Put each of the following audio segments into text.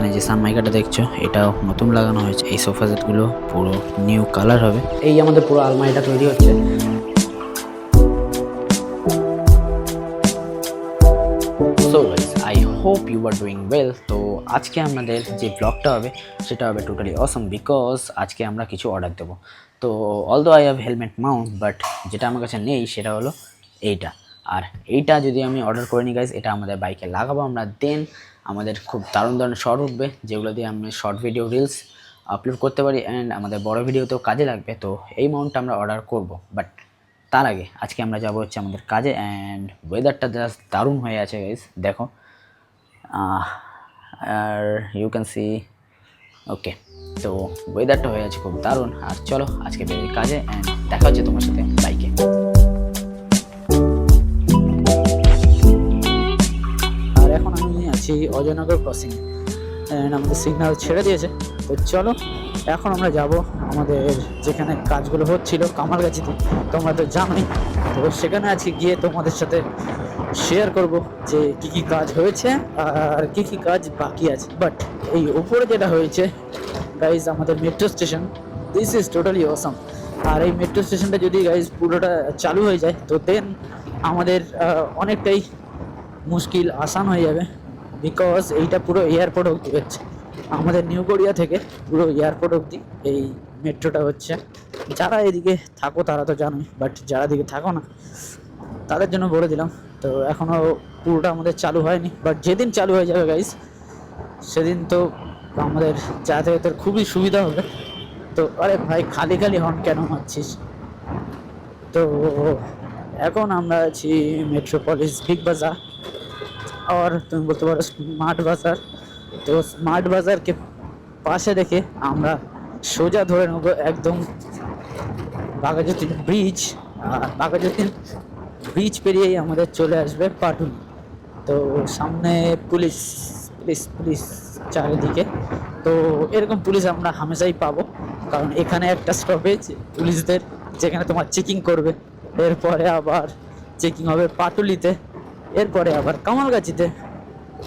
এখানে যে সানমাইকাটা দেখছো এটাও নতুন লাগানো হয়েছে। এই সোফা সেটগুলো পুরো নিউ কালার হবে। এই আমাদের পুরো আলমারিটা তৈরি হচ্ছে। So guys, I hope you are doing well. তো আজকে আমাদের যে ব্লগটা হবে সেটা হবে টোটালি অসম, বিকজ আজকে আমরা কিছু অর্ডার দেবো। তো although I have helmet Mount, but যেটা আমার কাছে নেই সেটা হলো এইটা। আর এইটা যদি আমি অর্ডার করে নিই গাইস, এটা আমাদের বাইকে লাগাবো আমরা, দেন আমাদের খুব দারুণ দারুণ শর্ট উঠবে, যেগুলো দিয়ে আমি শর্ট ভিডিও রিলস আপলোড করতে পারি অ্যান্ড আমাদের বড় ভিডিওতেও কাজে লাগবে। তো এই মাউন্টটা আমরা অর্ডার করব, বাট তার আগে আজকে আমরা যাব হচ্ছে আমাদের কাজে। অ্যান্ড ওয়েদারটা জাস্ট দারুণ হয়ে আছে গাইস, দেখো। আর ইউ ক্যান সি, ওকে, তো ওয়েদারটা হয়ে আছে খুব দারুণ। আর চলো আজকে বেরোই কাজে, অ্যান্ড দেখা হচ্ছে তোমার সাথে বাইকে। আর এখন আমি আছি অজয়নগর ক্রসিং, অ্যান্ড আমাদের সিগন্যাল ছেড়ে দিয়েছে। তো চলো এখন আমরা যাব আমাদের যেখানে কাজগুলো হচ্ছিল কামালগাছিতে, তোমরা তো জানোই। তো সেখানে আজকে গিয়ে তোমাদের সাথে শেয়ার করব যে কি কি কাজ হয়েছে আর কি কি কাজ বাকি আছে। বাট এই উপরে যেটা হয়েছে গাইজ, আমাদের metro station, this is totally awesome. আর এই মেট্রো স্টেশনটা যদি গাইজ পুরোটা চালু হয়ে যায় তো দেন আমাদের অনেকটাই মুশকিল আসান হয়ে যাবে, বিকজ এইটা পুরো এয়ারপোর্ট অবধি হচ্ছে। আমাদের নিউ গড়িয়া থেকে পুরো এয়ারপোর্ট অবধি এই মেট্রোটা হচ্ছে। যারা এদিকে থাকো তারা তো জানোই, বাট যারা এদিকে থাকো না তাদের জন্য বলে দিলাম। তো এখনও পুরোটা আমাদের চালু হয়নি, বাট যেদিন চালু হয়ে যাবে গাইস সেদিন তো আমাদের যাতায়াতের খুবই সুবিধা হবে। তো আরে ভাই, খালি খালি হর্ন কেন মারছিস? তো এখন আমরা আছি মেট্রোপলিস বিগ বাজার, আর তুমি বলতে পারো স্মার্ট বাজার। তো স্মার্ট বাজারকে পাশে রেখে আমরা সোজা ধরে নেব একদম বাঘাযতীন ব্রিজ। আর বাঘাযতীন ব্রিজ পেরিয়েই আমাদের চলে আসবে পাটুলি। তো সামনে পুলিশ পুলিশ পুলিশ চারিদিকে। তো এরকম পুলিশ আমরা হামেশাই পাবো, কারণ এখানে একটা স্টপেজ পুলিশদের, যেখানে তোমার চেকিং করবে। এরপরে আবার চেকিং হবে পাটুলিতে, এরপরে আবার কামালগাছিতে।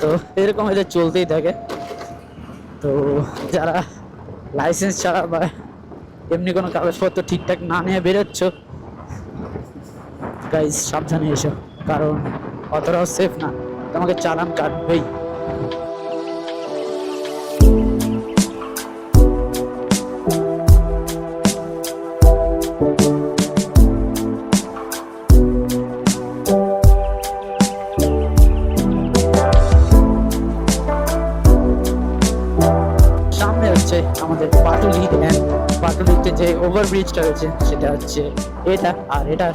তো এরকম এদের চলতেই থাকে। তো যারা লাইসেন্স ছাড়া বা এমনি কোনো কাগজপত্র ঠিকঠাক না নিয়ে বেরোচ্ছ গাইজ, সাবধানে এসো, কারণ অতটাও সেফ না, তোমাকে চালান কাটবেই। সামনে হচ্ছে আমাদের পাটুলি, পাটুলিতে যে ওভারব্রিজটা রয়েছে সেটা হচ্ছে এটা। আর এটা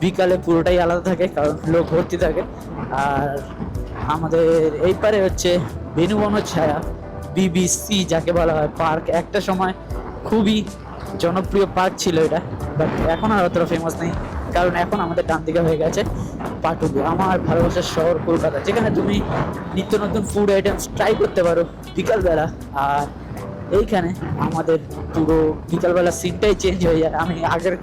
বিকালে পুরোটাই আলাদা থাকে, কারণ লোক ভর্তি থাকে। আর আমাদের এই পারে হচ্ছে বেনুবন ছায়া, বিবিসি যাকে বলা হয় পার্ক। একটা সময় খুবই জনপ্রিয় পার্ক ছিল এটা, বাট এখন আর অতটা ফেমাস নেই, কারণ এখন আমাদের ডান দিকে হয়ে গেছে পাটুলি, আমার ভালোবাসার শহর কলকাতা, যেখানে তুমি নিত্য নতুন ফুড আইটেমস ট্রাই করতে পারো বিকালবেলা। আর এইখানে আমাদের পুরো বিকালবেলা সিনটাই চেঞ্জ হয়ে যায়। আমি আগের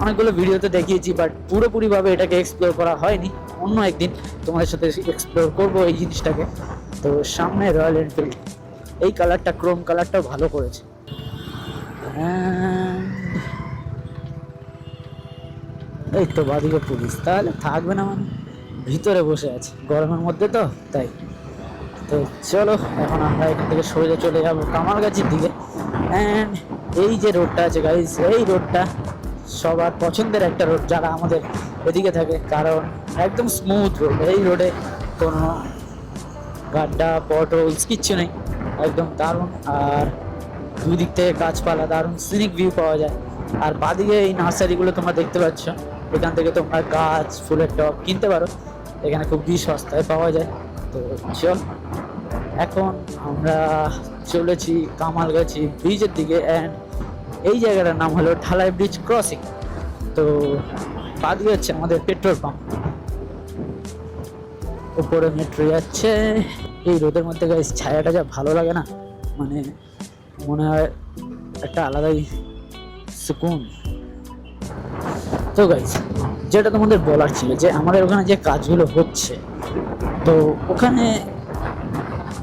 অনেকগুলো ভিডিওতে দেখিয়েছি, বাট পুরোপুরিভাবে এটাকে এক্সপ্লোর করা হয়নি। অন্য একদিন তোমাদের সাথে এক্সপ্লোর করবো এই জিনিসটাকে। তো সামনে রয়্যাল এনফিল্ড, এই কালারটা, ক্রোম কালারটাও ভালো করেছে। এই তো বাদিকে পুলিশ, তাহলে থাকবে না মানে, ভিতরে বসে আছে গরমের মধ্যে তো তাই। তো চলো এখন আমরা এখান থেকে সোজা চলে যাবো কামালগাছির দিকে। অ্যান্ড এই যে রোডটা আছে গাইজ, এই রোডটা সবার পছন্দের একটা রোড যারা আমাদের এদিকে থাকে, কারণ একদম স্মুথ রোড। এই রোডে কোনো গাড্ডা পটলস কিচ্ছু নেই, একদম দারুণ। আর দুই দিক থেকে গাছপালা, দারুণ সিনিক ভিউ পাওয়া যায়। আর বাদিকে এই নার্সারিগুলো তোমরা দেখতে পাচ্ছ, এখান থেকে তোমরা গাছ, ফুলের টব কিনতে পারো, এখানে খুবই সস্তায় পাওয়া যায়। তো চল এখন আমরা চলেছি কামালগাছি ব্রিজের দিকে। অ্যান্ড এই জায়গাটার নাম হলো ঢালাই ব্রিজ ক্রসিং। তো বাদিকে হচ্ছে আমাদের পেট্রোল পাম্প, উপরে মেট্রো যাচ্ছে। এই রোদের মধ্যে গাইস ছায়াটা যা ভালো লাগে না, মানে মনে হয় একটা আলাদাই সুকুন। তো গাইস, যেটা তোমাদের বলার ছিল যে আমাদের ওখানে যে কাজগুলো হচ্ছে, তো ওখানে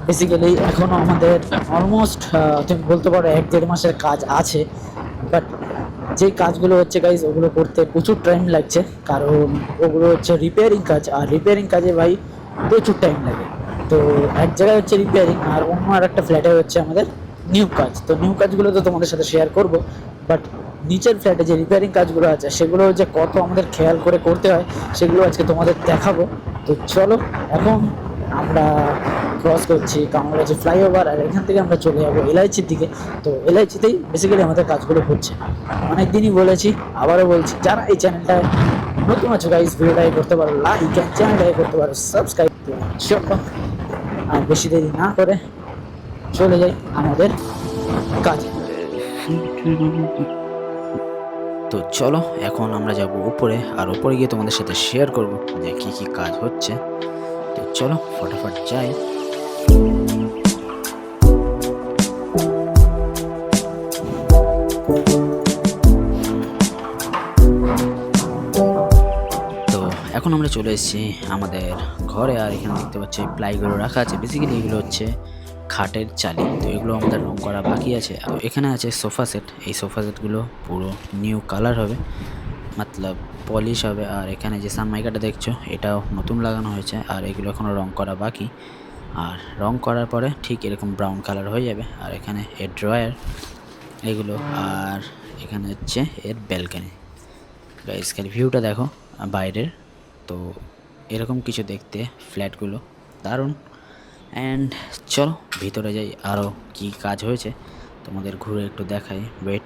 বেসিক্যালি এখনও আমাদের অলমোস্ট তুমি বলতে পারো 1-1.5 মাসের কাজ আছে, বাট যে কাজগুলো হচ্ছে গাইজ ওগুলো করতে প্রচুর টাইম লাগছে, কারণ ওগুলো হচ্ছে রিপেয়ারিং কাজ, আর রিপেয়ারিং কাজে ভাই প্রচুর টাইম লাগে। তো এক জায়গায় হচ্ছে রিপেয়ারিং, আর অন্য আর একটা ফ্ল্যাটে হচ্ছে আমাদের নিউ কাজ। তো নিউ কাজগুলো তো তোমাদের সাথে শেয়ার করব, বাট নিচের ফ্ল্যাটে যে রিপেয়ারিং কাজগুলো আছে সেগুলো যে কত আমাদের খেয়াল করে করতে হয় সেগুলো আজকে তোমাদের দেখাবো। তো চলো এখন আমরা ক্রস করছি কামারগাছি ফ্লাইওভার, আর এখান থেকে আমরা চলে যাবো এলআইচির দিকে। তো এলআইচিতেই বেসিক্যালি আমাদের কাজগুলো হচ্ছে। অনেক দিনই বলেছি, আবারও বলছি, যারা এই চ্যানেলটায় নতুন আছো গাইজ ভিডিওটাই করতে পারো লাইক, চ্যানেলটাই করতে পারো সাবস্ক্রাইব। চলো আর বেশি দেরি না করে চলে যাই আমাদের কাজে। তো চলো এখন আমরা যাব উপরে, আর উপরে গিয়ে তোমাদের সাথে শেয়ার করব যে কি কি কাজ হচ্ছে। তো চলো ফটাফট যাই। তো এখন আমরা চলে এসেছি আমাদের ঘরে, আর এখানে দেখতে পাচ্ছি প্লাইগুলো রাখা আছে। বেসিক্যালি এগুলো হচ্ছে খাটের চালি। তো এগুলো আমাদের রং করা বাকি আছে। তো এখানে আছে সোফা সেট, এই সোফা সেটগুলো পুরো নিউ কালার হবে, মতলব পলিশ হবে। আর এখানে যে সানমাইকাটা দেখছো এটাও নতুন লাগানো হয়েছে, আর এগুলো এখনও রং করা বাকি। আর রং করার পরে ঠিক এরকম ব্রাউন কালার হয়ে যাবে। আর এখানে এর ড্রয়ার এগুলো, আর এখানে হচ্ছে এর ব্যালকানি। গাইস খালি ভিউটা দেখো বাইরের, তো এরকম কিছু দেখতে ফ্ল্যাটগুলো দারুণ। অ্যান্ড চলো ভিতরে যাই, আরও কি কাজ হয়েছে তোমাদের ঘুরে একটু দেখাই। ওয়েট,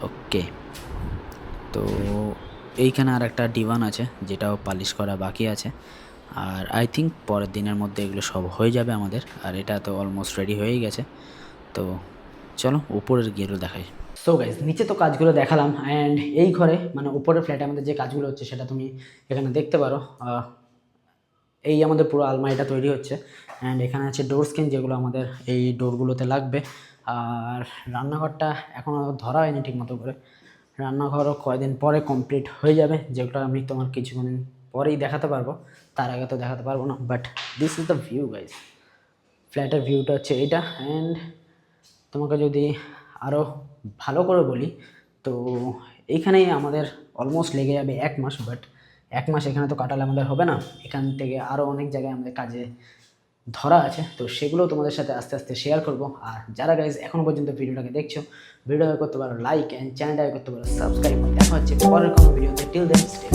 ওকে। তো এইখানে আর একটা ডিভান আছে যেটাও পালিশ করা বাকি আছে, আর আই থিঙ্ক পরের দিনের মধ্যে এগুলো সব হয়ে যাবে আমাদের। আর এটা তো অলমোস্ট রেডি হয়েই গেছে। তো চলো উপরের গিয়েও দেখাই। সো গাইজ নিচে তো কাজগুলো দেখালাম, অ্যান্ড এই ঘরে মানে উপরের ফ্ল্যাটে আমাদের যে কাজগুলো হচ্ছে সেটা তুমি এখানে দেখতে পারো। এই আমাদের পুরো আলমারিটা তৈরি হচ্ছে, অ্যান্ড এখানে আছে ডোর স্ক্রিন যেগুলো আমাদের এই ডোরগুলোতে লাগবে। আর রান্নাঘরটা এখনও ধরা হয়নি ঠিক মতো করে, রান্নাঘরও কয়েকদিন পরে কমপ্লিট হয়ে যাবে, যেগুলো আমি তোমার কিছুক্ষণ পরেই দেখাতে পারবো, তার আগে তো দেখাতে পারবো না। But this is the view guys, ফ্ল্যাটের ভিউটা হচ্ছে এইটা। অ্যান্ড তোমাকে যদি আরও ভালো করে বলি তো এইখানেই আমাদের অলমোস্ট লেগে যাবে 1 মাস। বাট 1 মাস এখানে তো কাটালে আমাদের হবে না, এখান থেকে আরও অনেক জায়গায় আমাদের কাজে ধরা আছে, তো সেগুলো তোমাদের সাথে আস্তে আস্তে শেয়ার করব। আর যারা গাইজ এখনও পর্যন্ত ভিডিওটাকে দেখছো, ভিডিওটা করতে পারো লাইক, অ্যান্ড চ্যানেলটাকে করতে পারো সাবস্ক্রাইব। দেখা হচ্ছে পরের কোনো ভিডিওতে। Till then stay